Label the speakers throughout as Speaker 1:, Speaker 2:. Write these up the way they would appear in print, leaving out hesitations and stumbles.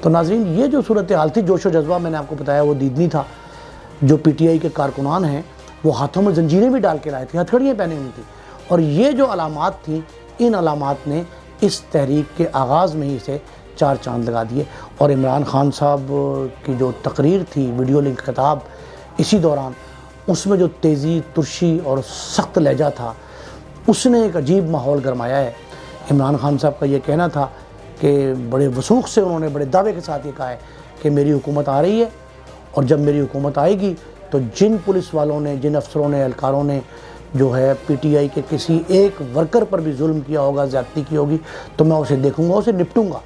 Speaker 1: تو ناظرین یہ جو صورتحال تھی، جوش و جذبہ میں نے آپ کو بتایا وہ دیدنی تھا. جو پی ٹی آئی کے کارکنان ہیں وہ ہاتھوں میں زنجیریں بھی ڈال کے لائے تھے، ہتھکڑیاں پہنے ہوئی تھیں، اور یہ جو علامات تھیں ان علامات نے اس تحریک کے آغاز میں ہی سے 4 چاند لگا دیے. اور عمران خان صاحب کی جو تقریر تھی، ویڈیو لنک خطاب اسی دوران، اس میں جو تیزی، ترشی اور سخت لہجہ تھا اس نے ایک عجیب ماحول گرمایا ہے. عمران خان صاحب کا یہ کہنا تھا کہ بڑے وثوق سے انہوں نے بڑے دعوے کے ساتھ یہ کہا ہے کہ میری حکومت آ رہی ہے، اور جب میری حکومت آئے گی تو جن پولیس والوں نے، جن افسروں نے، اہلکاروں نے جو ہے پی ٹی آئی کے کسی ایک ورکر پر بھی ظلم کیا ہوگا، زیادتی کی ہوگی، تو میں اسے دیکھوں گا، اسے نپٹوں گا.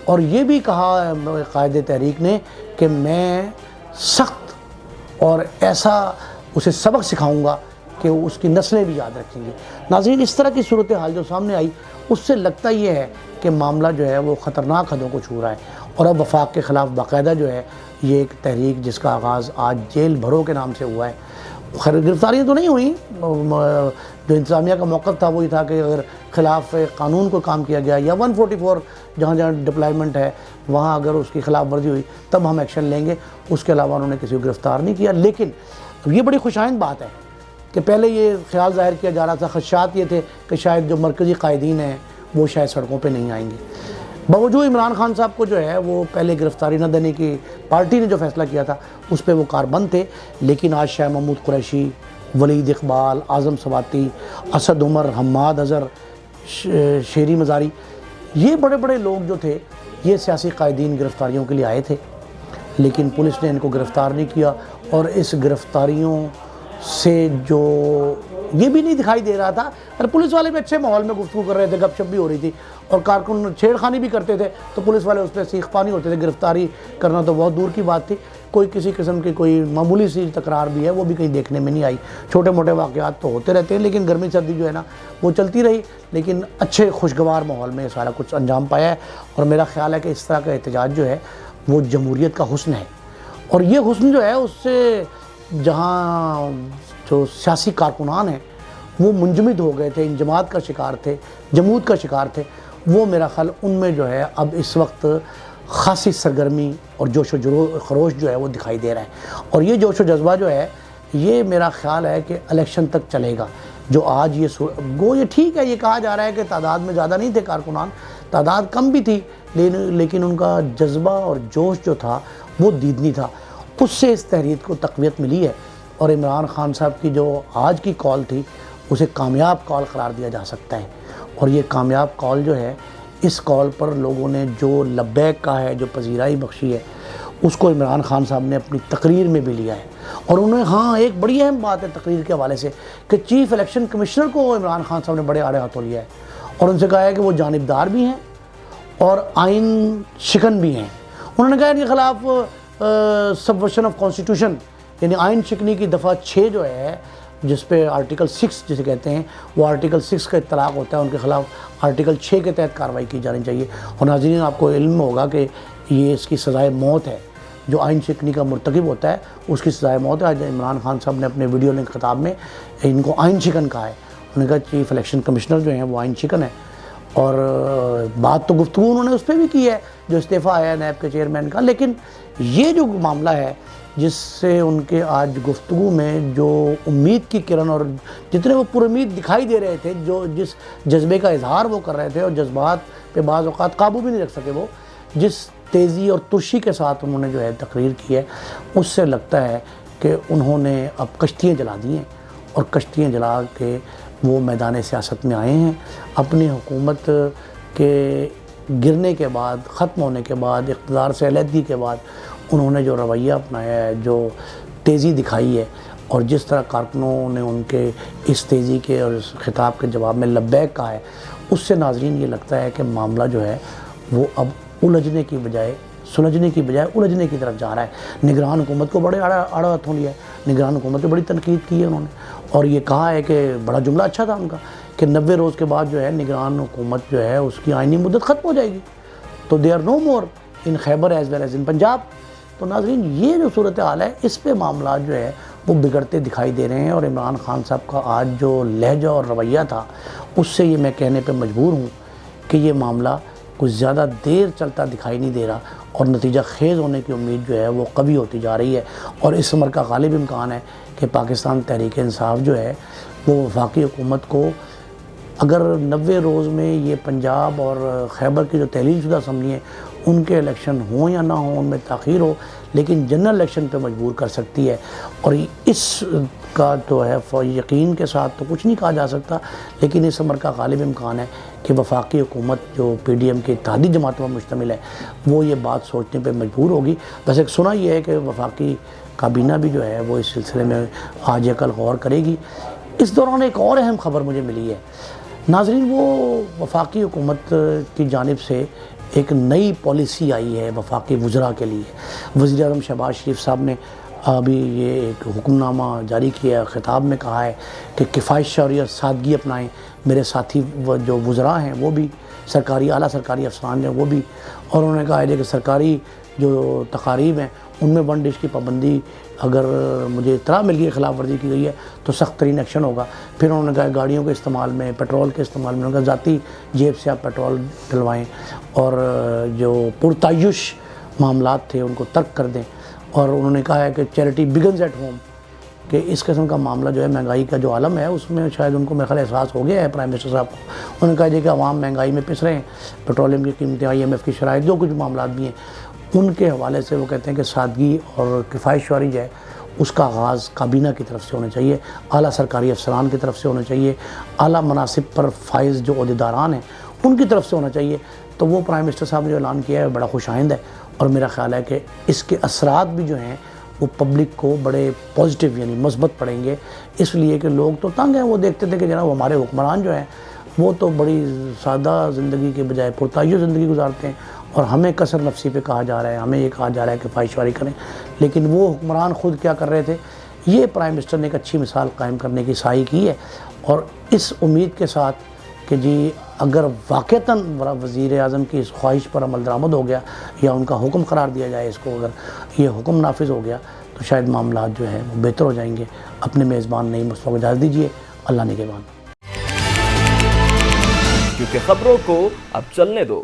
Speaker 1: اور یہ بھی کہا قائد تحریک نے کہ میں سخت اور ایسا اسے سبق سکھاؤں گا کہ اس کی نسلیں بھی یاد رکھیں گی. ناظرین اس طرح کی صورتحال جو سامنے آئی اس سے لگتا یہ ہے کہ معاملہ جو ہے وہ خطرناک حدوں کو چھو رہا ہے، اور اب وفاق کے خلاف باقاعدہ جو ہے یہ ایک تحریک جس کا آغاز آج جیل بھرو کے نام سے ہوا ہے. خیر گرفتاریاں تو نہیں ہوئیں، جو انتظامیہ کا موقف تھا وہی تھا کہ اگر خلاف قانون کو کام کیا گیا یا 144 جہاں جہاں ڈپلائمنٹ ہے وہاں اگر اس کی خلاف ورزی ہوئی تب ہم ایکشن لیں گے، اس کے علاوہ انہوں نے کسی کو گرفتار نہیں کیا. لیکن یہ بڑی خوشائند بات ہے کہ پہلے یہ خیال ظاہر کیا جا رہا تھا، خدشات یہ تھے کہ شاید جو مرکزی قائدین ہیں وہ شاید سڑکوں پہ نہیں آئیں گے. باوجود عمران خان صاحب کو جو ہے وہ پہلے گرفتاری نہ دینے کی پارٹی نے جو فیصلہ کیا تھا اس پہ وہ کاربند تھے، لیکن آج شاہ محمود قریشی، ولید اقبال، اعظم سواتی، اسد عمر، حماد اظہر، شیری مزاری، یہ بڑے بڑے لوگ جو تھے یہ سیاسی قائدین گرفتاریوں کے لیے آئے تھے، لیکن پولیس نے ان کو گرفتار نہیں کیا. اور اس گرفتاریوں سے جو یہ بھی نہیں دکھائی دے رہا تھا، اور پولیس والے بھی اچھے ماحول میں گفتگو کر رہے تھے، گپ شپ بھی ہو رہی تھی، اور کارکن چھیڑ خانی بھی کرتے تھے تو پولیس والے اس پہ سیخ پانی ہوتے تھے. گرفتاری کرنا تو بہت دور کی بات تھی. کوئی کسی قسم کی کوئی معمولی سی تکرار بھی ہے وہ بھی کہیں دیکھنے میں نہیں آئی. چھوٹے موٹے واقعات تو ہوتے رہتے ہیں، لیکن گرمی سردی جو ہے نا وہ چلتی رہی، لیکن اچھے خوشگوار ماحول میں یہ سارا کچھ انجام پایا ہے. اور میرا خیال ہے کہ اس طرح کا احتجاج جو ہے وہ جمہوریت کا حسن ہے، اور یہ حسن جو ہے اس سے جہاں جو سیاسی کارکنان ہیں وہ منجمد ہو گئے تھے، انجماد کا شکار تھے، جمود کا شکار تھے، وہ میرا خیال ان میں جو ہے اب اس وقت خاصی سرگرمی اور جوش و خروش جو ہے وہ دکھائی دے رہا ہے. اور یہ جوش و جذبہ جو ہے یہ میرا خیال ہے کہ الیکشن تک چلے گا. جو آج یہ ٹھیک ہے، یہ کہا جا رہا ہے کہ تعداد میں زیادہ نہیں تھے کارکنان، تعداد کم بھی تھی، لیکن ان کا جذبہ اور جوش جو تھا وہ دیدنی تھا. اس سے اس تحریک کو تقویت ملی ہے، اور عمران خان صاحب کی جو آج کی کال تھی اسے کامیاب کال قرار دیا جا سکتا ہے. اور یہ کامیاب کال جو ہے، اس کال پر لوگوں نے جو لبیک کہا ہے، جو پذیرائی بخشی ہے، اس کو عمران خان صاحب نے اپنی تقریر میں بھی لیا ہے. اور انہوں نے ایک بڑی اہم بات ہے تقریر کے حوالے سے کہ چیف الیکشن کمشنر کو عمران خان صاحب نے بڑے آڑے ہاتھوں لیا ہے، اور ان سے کہا ہے کہ وہ جانبدار بھی ہیں اور آئین شکن بھی ہیں. انہوں نے کہا ان کے خلاف سبورشن آف کانسٹیٹیوشن یعنی آئین شکنی کی دفعہ 6 جو ہے، جس پہ آرٹیکل 6 جسے کہتے ہیں، وہ آرٹیکل 6 کا اطلاق ہوتا ہے، ان کے خلاف آرٹیکل 6 کے تحت کارروائی کی جانی چاہیے. اور ناظرین آپ کو علم ہوگا کہ یہ اس کی سزائے موت ہے، جو آئین شکنی کا مرتکب ہوتا ہے اس کی سزائے موت ہے. آج عمران خان صاحب نے اپنے ویڈیو لنک خطاب میں ان کو آئین شکن کہا ہے. انہوں نے کہا چیف الیکشن کمشنر جو ہیں وہ آئین شکن ہے. اور بات تو گفتگو انہوں نے اس پہ بھی کی ہے جو استعفیٰ آیا نیب کے چیئرمین کا، لیکن یہ جو معاملہ ہے جس سے ان کے آج گفتگو میں جو امید کی کرن اور جتنے وہ پر امید دکھائی دے رہے تھے، جو جس جذبے کا اظہار وہ کر رہے تھے، اور جذبات پہ بعض اوقات قابو بھی نہیں رکھ سکے، وہ جس تیزی اور ترشی کے ساتھ انہوں نے جو ہے تقریر کی ہے، اس سے لگتا ہے کہ انہوں نے اب کشتیاں جلا دی ہیں، اور کشتیاں جلا کے وہ میدان سیاست میں آئے ہیں. اپنی حکومت کے گرنے کے بعد، ختم ہونے کے بعد، اقتدار سے علیحدگی کے بعد انہوں نے جو رویہ اپنایا ہے، جو تیزی دکھائی ہے، اور جس طرح کارکنوں نے ان کے اس تیزی کے اور اس خطاب کے جواب میں لبیک کہا ہے، اس سے ناظرین یہ لگتا ہے کہ معاملہ جو ہے وہ اب الجھنے کی بجائے سلجھنے کی بجائے الجھنے کی طرف جا رہا ہے. نگران حکومت کو بڑے آڑا ہاتھوں لیا ہے، نگران حکومت پہ بڑی تنقید کی ہے انہوں نے، اور یہ کہا ہے کہ بڑا جملہ اچھا تھا ان کا کہ 90 روز کے بعد جو ہے نگران حکومت جو ہے اس کی آئینی مدت ختم ہو جائے گی، تو they are no more in Khyber as well as in Punjab. تو ناظرین یہ جو صورتحال ہے اس پہ معاملات جو ہے وہ بگڑتے دکھائی دے رہے ہیں. اور عمران خان صاحب کا آج جو لہجہ اور رویہ تھا اس سے یہ میں کہنے پہ مجبور ہوں کہ یہ معاملہ کچھ زیادہ دیر چلتا دکھائی نہیں دے رہا، اور نتیجہ خیز ہونے کی امید جو ہے وہ قوی ہوتی جا رہی ہے، اور اس امر کا غالب امکان ہے کہ پاکستان تحریک انصاف جو ہے وہ وفاقی حکومت کو اگر 90 روز میں یہ پنجاب اور خیبر کی جو تحلیل شدہ اسمبلی ہیں ان کے الیکشن ہوں یا نہ ہوں، ان میں تاخیر ہو، لیکن جنرل الیکشن پہ مجبور کر سکتی ہے۔ اور اس کا تو ہے یقین کے ساتھ تو کچھ نہیں کہا جا سکتا، لیکن اس امر کا غالب امکان ہے کہ وفاقی حکومت جو پی ڈی ایم کی اتحادی جماعتوں پر مشتمل ہے وہ یہ بات سوچنے پہ مجبور ہوگی۔ بس ایک سنا یہ ہے کہ وفاقی کابینہ بھی جو ہے وہ اس سلسلے میں آج یا کل غور کرے گی۔ اس دوران ایک اور اہم خبر مجھے ملی ہے ناظرین، وہ وفاقی حکومت کی جانب سے ایک نئی پالیسی آئی ہے وفاقی وزراء کے لیے۔ وزیر اعظم شہباز شریف صاحب نے ابھی یہ ایک حکم نامہ جاری کیا ہے، خطاب میں کہا ہے کہ کفایت شعوری اور سادگی اپنائیں۔ میرے ساتھی جو وزراء ہیں وہ بھی سرکاری اعلیٰ سرکاری افسران ہیں وہ بھی، اور انہوں نے کہا ہے کہ سرکاری جو تقاریب ہیں ان میں 1 ڈش کی پابندی اگر مجھے اطلاع مل گئی خلاف ورزی کی گئی ہے تو سخت ترین ایکشن ہوگا۔ پھر انہوں نے کہا گاڑیوں کے استعمال میں، پیٹرول کے استعمال میں، انہوں نے کہا ذاتی جیب سے آپ پیٹرول ڈلوائیں، اور جو پرتعیش معاملات تھے ان کو ترک کر دیں، اور انہوں نے کہا ہے کہ چیریٹی بگنز ایٹ ہوم، کہ اس قسم کا معاملہ جو ہے مہنگائی کا جو عالم ہے اس میں شاید ان کو میرا خیال احساس ہو گیا ہے پرائم منسٹر صاحب کو۔ انہوں نے کہا کہ عوام مہنگائی میں پس رہے ہیں، پیٹرولیم کی قیمتیں، IMF کی شرائط، جو کچھ معاملات بھی ہیں ان کے حوالے سے وہ کہتے ہیں کہ سادگی اور کفایت شعوری جو ہے اس کا آغاز کابینہ کی طرف سے ہونا چاہیے، اعلیٰ سرکاری افسران کی طرف سے ہونا چاہیے، اعلیٰ مناصب پر فائز جو عہدیداران ہیں ان کی طرف سے ہونا چاہیے۔ تو وہ پرائم منسٹر صاحب نے جو اعلان کیا ہے بڑا خوش آئند ہے، اور میرا خیال ہے کہ اس کے اثرات بھی جو ہیں وہ پبلک کو بڑے پازیٹیو یعنی مثبت پڑیں گے، اس لیے کہ لوگ تو تنگ ہیں، وہ دیکھتے تھے کہ جناب ہمارے حکمران جو ہیں وہ تو بڑی سادہ زندگی کے بجائے پرتعیش زندگی گزارتے ہیں، اور ہمیں کثر نفسی پہ کہا جا رہا ہے، ہمیں یہ کہا جا رہا ہے کہ کفایت شعوری کریں، لیکن وہ حکمران خود کیا کر رہے تھے۔ یہ پرائم منسٹر نے ایک اچھی مثال قائم کرنے کی سعی کی ہے، اور اس امید کے ساتھ کہ جی اگر واقعتاً وزیر اعظم کی اس خواہش پر عمل درآمد ہو گیا یا ان کا حکم قرار دیا جائے اس کو، اگر یہ حکم نافذ ہو گیا تو شاید معاملات جو ہیں وہ بہتر ہو جائیں گے۔ اپنے میزبان نئی مصطفیٰ کو اجازت دیجیے، اللہ نگہبان۔
Speaker 2: کیونکہ خبروں کو اب چلنے دو۔